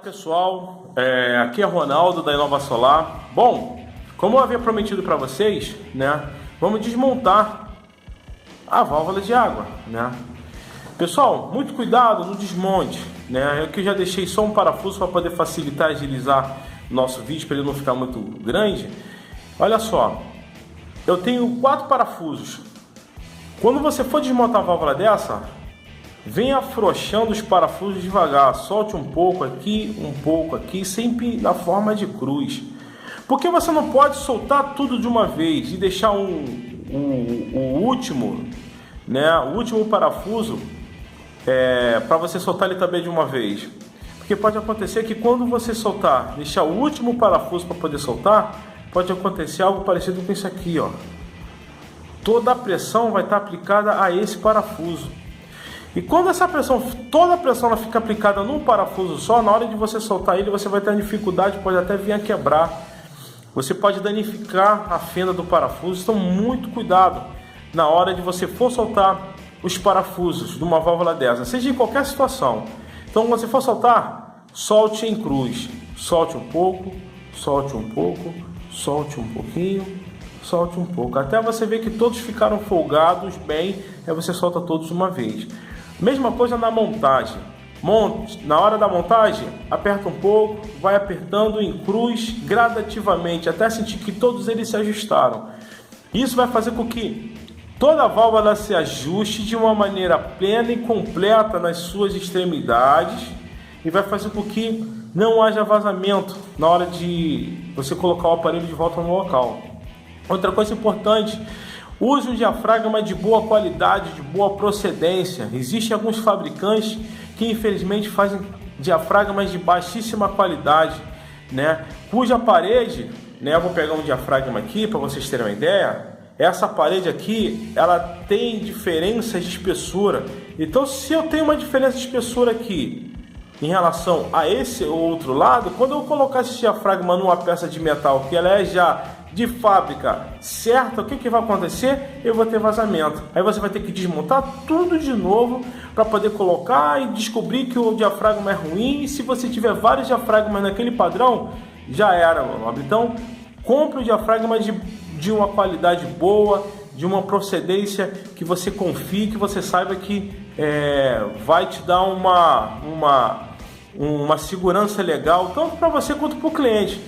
Pessoal, aqui é Ronaldo da Inova Solar. Bom, como eu havia prometido para vocês, né, vamos desmontar a válvula de água, né? Pessoal, muito cuidado no desmonte, né? Eu que já deixei só um parafuso para poder facilitar e agilizar nosso vídeo para ele não ficar muito grande. Olha só, eu tenho 4 parafusos. Quando você for desmontar a válvula dessa, venha afrouxando os parafusos devagar, solte um pouco aqui, sempre na forma de cruz. Porque você não pode soltar tudo de uma vez e deixar o último, né, o último parafuso para você soltar ele também de uma vez. Porque pode acontecer que quando você soltar, deixar o último parafuso para poder soltar, pode acontecer algo parecido com isso aqui, ó. Toda a pressão vai estar aplicada a esse parafuso. E quando essa pressão, toda a pressão ela fica aplicada num parafuso só, na hora de você soltar ele, você vai ter dificuldade, pode até vir a quebrar. Você pode danificar a fenda do parafuso. Então, muito cuidado na hora de você for soltar os parafusos de uma válvula dessa, seja em qualquer situação. Então, quando você for soltar, solte em cruz. Solte um pouco, solte um pouco, solte um pouquinho, solte um pouco. Até você ver que todos ficaram folgados bem, aí você solta todos de uma vez. Mesma coisa na montagem. Na hora da montagem, aperta um pouco, vai apertando em cruz gradativamente, até sentir que todos eles se ajustaram. Isso vai fazer com que toda a válvula se ajuste de uma maneira plena e completa nas suas extremidades e vai fazer com que não haja vazamento na hora de você colocar o aparelho de volta no local. Outra coisa importante: use um diafragma de boa qualidade, de boa procedência. Existem alguns fabricantes que infelizmente fazem diafragmas de baixíssima qualidade, né? Cuja parede, né? Eu vou pegar um diafragma aqui para vocês terem uma ideia. Essa parede aqui, ela tem diferenças de espessura. Então, se eu tenho uma diferença de espessura aqui em relação a esse outro lado, quando eu colocar esse diafragma numa peça de metal que ela é já de fábrica certa, o que vai acontecer? Eu vou ter vazamento. Aí você vai ter que desmontar tudo de novo para poder colocar e descobrir que o diafragma é ruim. E se você tiver vários diafragmas naquele padrão, já era, meu nobre. Então, compre o diafragma de uma qualidade boa, de uma procedência que você confie, que você saiba que vai te dar uma segurança legal, tanto para você quanto para o cliente.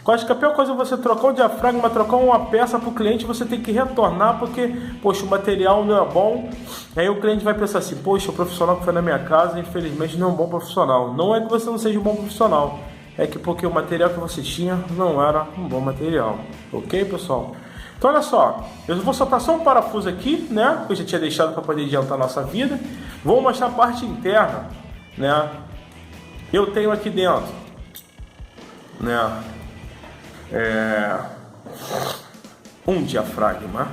Eu acho que a pior coisa é você trocar um diafragma, trocar uma peça para o cliente, você tem que retornar porque, poxa, o material não é bom. Aí o cliente vai pensar assim: poxa, o profissional que foi na minha casa, infelizmente, não é um bom profissional. Não é que você não seja um bom profissional, é que porque o material que você tinha não era um bom material. Ok, pessoal? Então, olha só, eu vou soltar só um parafuso aqui, né, que eu já tinha deixado para poder adiantar a nossa vida. Vou mostrar a parte interna, né? Eu tenho aqui dentro, né, um diafragma.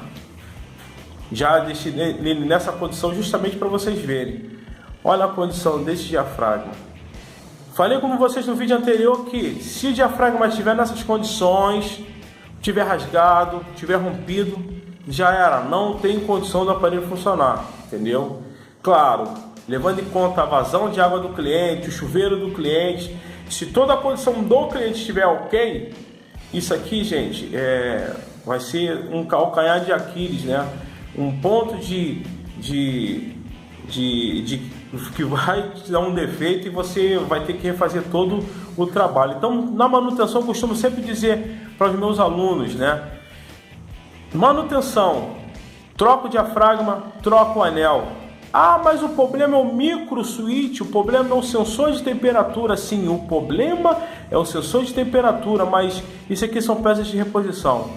Já deixei ele nessa condição justamente para vocês verem. Olha a condição desse diafragma. Falei com vocês no vídeo anterior que se o diafragma estiver nessas condições, tiver rasgado, tiver rompido, já era, não tem condição do aparelho funcionar, entendeu? Claro, levando em conta a vazão de água do cliente, o chuveiro do cliente. Se toda a condição do cliente estiver ok, isso aqui, gente, vai ser um calcanhar de Aquiles, né? Um ponto que vai te dar um defeito e você vai ter que refazer todo o trabalho. Então, na manutenção, eu costumo sempre dizer para os meus alunos, né? Manutenção: troca o diafragma, troca o anel. Ah, mas o problema é o micro switch, o problema é o sensor de temperatura. Sim, o problema é o sensor de temperatura, mas isso aqui são peças de reposição.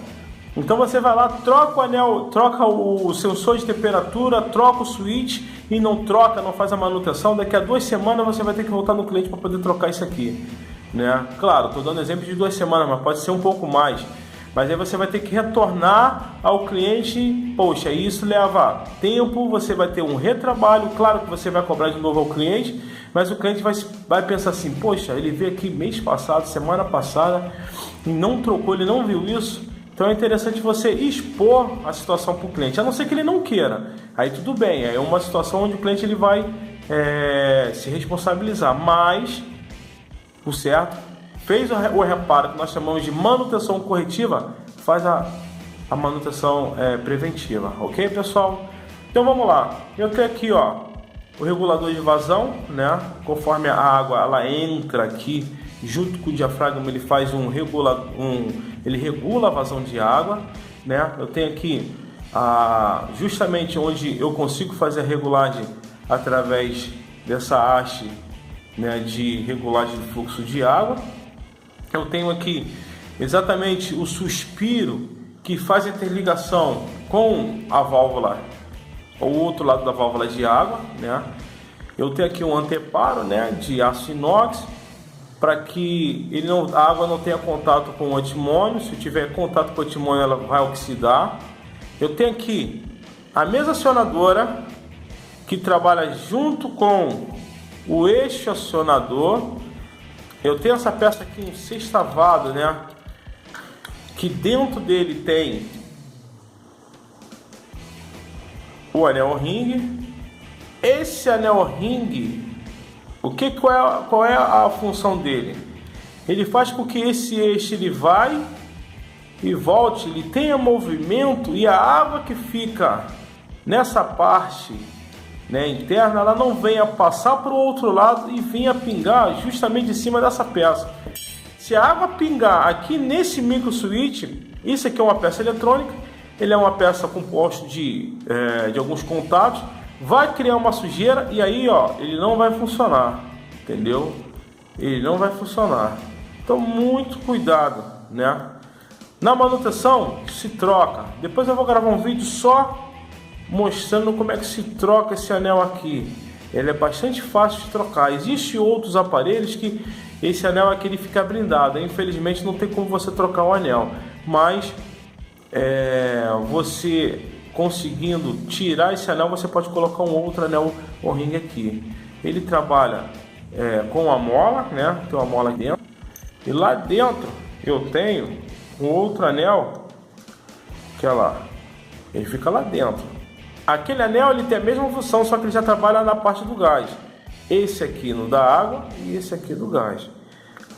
Então você vai lá, troca o anel, troca o sensor de temperatura, troca o switch e não faz a manutenção. Daqui a 2 semanas você vai ter que voltar no cliente para poder trocar isso aqui, né? Claro, estou dando exemplo de 2 semanas, mas pode ser um pouco mais. Mas aí você vai ter que retornar ao cliente. Poxa, isso leva tempo, você vai ter um retrabalho. Claro que você vai cobrar de novo ao cliente, mas o cliente vai pensar assim: poxa, ele veio aqui mês passado, semana passada e não trocou, ele não viu isso. Então é interessante você expor a situação para o cliente, a não ser que ele não queira. Aí tudo bem, é uma situação onde o cliente ele vai se responsabilizar, mas o certo, fez o reparo que nós chamamos de manutenção corretiva, faz a manutenção preventiva, ok, pessoal? Então vamos lá, eu tenho aqui, ó, o regulador de vazão, né? Conforme a água ela entra aqui junto com o diafragma, ele faz ele regula a vazão de água, né? Eu tenho aqui justamente onde eu consigo fazer a regulagem através dessa haste, né, de regulagem de fluxo de água. Eu tenho aqui exatamente o suspiro que faz a interligação com a válvula, o outro lado da válvula de água, né? Eu tenho aqui um anteparo, né, de aço inox para que a água não tenha contato com o antimônio. Se tiver contato com o antimônio, ela vai oxidar. Eu tenho aqui a mesa acionadora que trabalha junto com o eixo acionador. Eu tenho essa peça aqui, um sextavado, né, que dentro dele tem o anel ring. Esse anel ring, qual é a função dele? Ele faz com que esse eixo ele vai e volte, ele tenha movimento, e a água que fica nessa parte, né, interna, ela não venha passar para o outro lado e venha pingar justamente em cima dessa peça. Se a água pingar aqui nesse micro switch, isso aqui é uma peça eletrônica, ele é uma peça composta de alguns contatos, vai criar uma sujeira e aí, ó, ele não vai funcionar, entendeu? Ele não vai funcionar. Então muito cuidado, né? Na manutenção se troca. Depois eu vou gravar um vídeo só mostrando como é que se troca esse anel aqui. Ele é bastante fácil de trocar. Existem outros aparelhos que esse anel aqui ele fica blindado. Infelizmente não tem como você trocar o anel, mas você conseguindo tirar esse anel, você pode colocar um outro anel O-ring aqui. Ele trabalha com a mola, né? Tem uma mola aqui dentro. E lá dentro eu tenho um outro anel que é lá. Ele fica lá dentro. Aquele anel ele tem a mesma função, só que ele já trabalha na parte do gás. Esse aqui no da água e esse aqui do gás.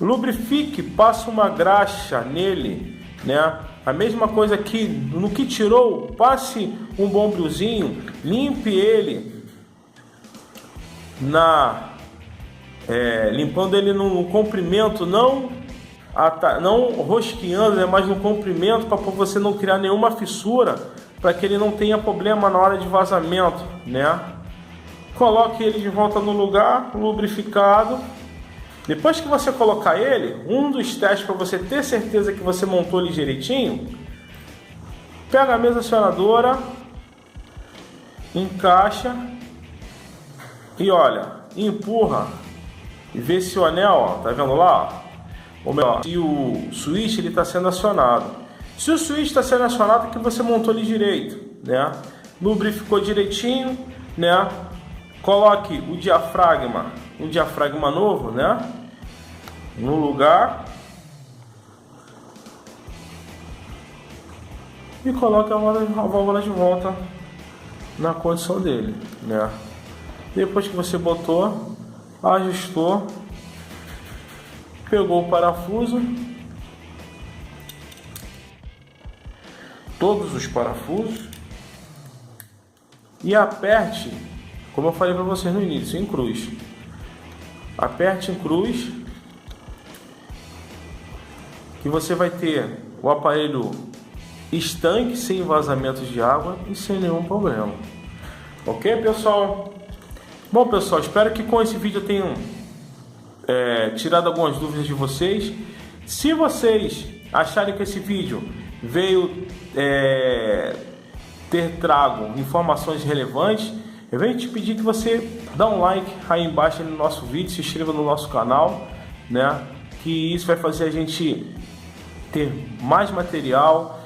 Lubrifique, passa uma graxa nele, né? A mesma coisa aqui no que tirou, passe um bombrilzinho, limpe ele limpando ele no comprimento, não rosqueando, né, mas no comprimento, para você não criar nenhuma fissura, para que ele não tenha problema na hora de vazamento, né? Coloque ele de volta no lugar, lubrificado. Depois que você colocar ele, um dos testes para você ter certeza que você montou ele direitinho, pega a mesa acionadora, encaixa e olha, empurra e vê se o anel, ó, tá vendo lá? Ou melhor, se o switch ele está sendo acionado. Se o switch está sendo acionado, é que você montou ele direito, né? Lubrificou direitinho, né? Coloque o diafragma, um diafragma novo, né, no lugar e coloque a válvula de volta na condição dele, né? Depois que você botou, ajustou, pegou o parafuso, todos os parafusos e aperte, como eu falei para vocês no início, em cruz. Aperte em cruz, que você vai ter o aparelho estanque, sem vazamentos de água e sem nenhum problema. Ok, pessoal? Bom, pessoal, espero que com esse vídeo eu tenha tirado algumas dúvidas de vocês. Se vocês acharem que esse vídeo veio ter trago informações relevantes, eu venho te pedir que você dá um like aí embaixo no nosso vídeo, se inscreva no nosso canal, né? Que isso vai fazer a gente ter mais material,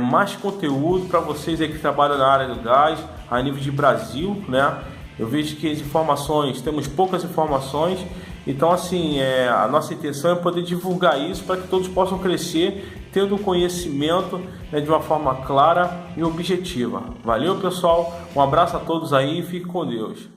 mais conteúdo para vocês aí que trabalham na área do gás, a nível de Brasil, né? Eu vejo que as informações, temos poucas informações, então assim, a nossa intenção é poder divulgar isso para que todos possam crescer, tendo conhecimento, né, de uma forma clara e objetiva. Valeu, pessoal, um abraço a todos aí e fique com Deus.